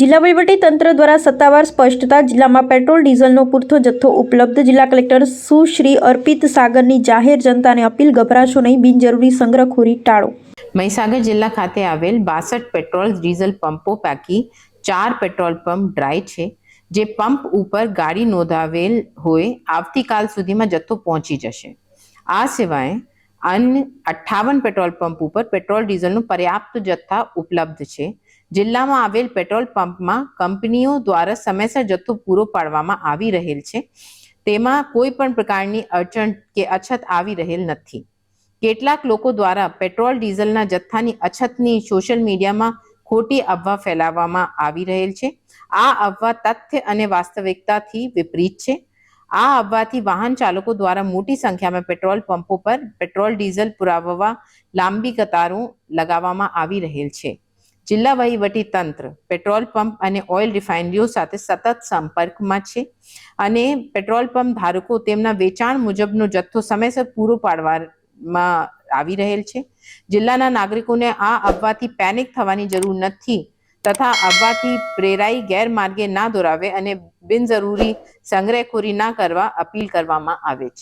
જિલ્લા વહીવટી તંત્ર દ્વારા સત્તાવાર સ્પષ્ટતા. જિલ્લામાં પેટ્રોલ ડીઝલનો પૂરતો જથ્થો ઉપલબ્ધ. જિલ્લા કલેક્ટર સુશ્રી અર્પિત સાગરની જાહેર જનતાને અપીલ. ગભરાશો નહીં, બિનજરૂરી સંગ્રહખોરી ટાળો. મહીસાગર જિલ્લા ખાતે આવેલ 62 પેટ્રોલ ડીઝલ પંપો પૈકી 4 પેટ્રોલ પંપ ડ્રાય છે. જે પંપ ઉપર ગાડી નોંધાવેલ હોય આવતીકાલ સુધીમાં જથ્થો પહોંચી જશે. આ સિવાય અન્ય 58 પેટ્રોલ પંપ ઉપર પેટ્રોલ ડીઝલનું પર્યાપ્ત જથ્થા ઉપલબ્ધ છે. જિલ્લામાં આવેલ પેટ્રોલ પંપમાં કંપનીઓ દ્વારા સમયસર જથ્થો પૂરો પાડવામાં આવી રહેલ છે. તેમાં કોઈ પણ પ્રકારની અડચણ કે અછત આવી રહેલ નથી. કેટલાક લોકો દ્વારા પેટ્રોલ ડીઝલના જથ્થાની અછતની સોશિયલ મીડિયામાં ખોટી અફવા ફેલાવવામાં આવી રહેલ છે. આ અફવા તથ્ય અને વાસ્તવિકતાથી વિપરીત છે. આ અફવાથી વાહન ચાલકો દ્વારા મોટી સંખ્યામાં પેટ્રોલ પંપો પર પેટ્રોલ ડીઝલ પુરાવવા લાંબી કતારો લગાવવામાં આવી રહેલ છે. જિલ્લા વહીવટી તંત્ર પેટ્રોલ પંપ અને ઓઇલ રિફાઇનરીઓ સાથે સતત સંપર્કમાં છે અને પેટ્રોલ પંપ ધારકો તેમના વેચાણ મુજબનો જથ્થો સમયસર પૂરો પાડવામાં આવી રહેલ છે. જિલ્લાના નાગરિકોને આ અફવાથી પેનિક થવાની જરૂર નથી તથા અફવાથી પ્રેરાઈ ગેરમાર્ગે ના દોરાવે અને બિનજરૂરી સંગ્રહખોરી ના કરવા અપીલ કરવામાં આવે છે.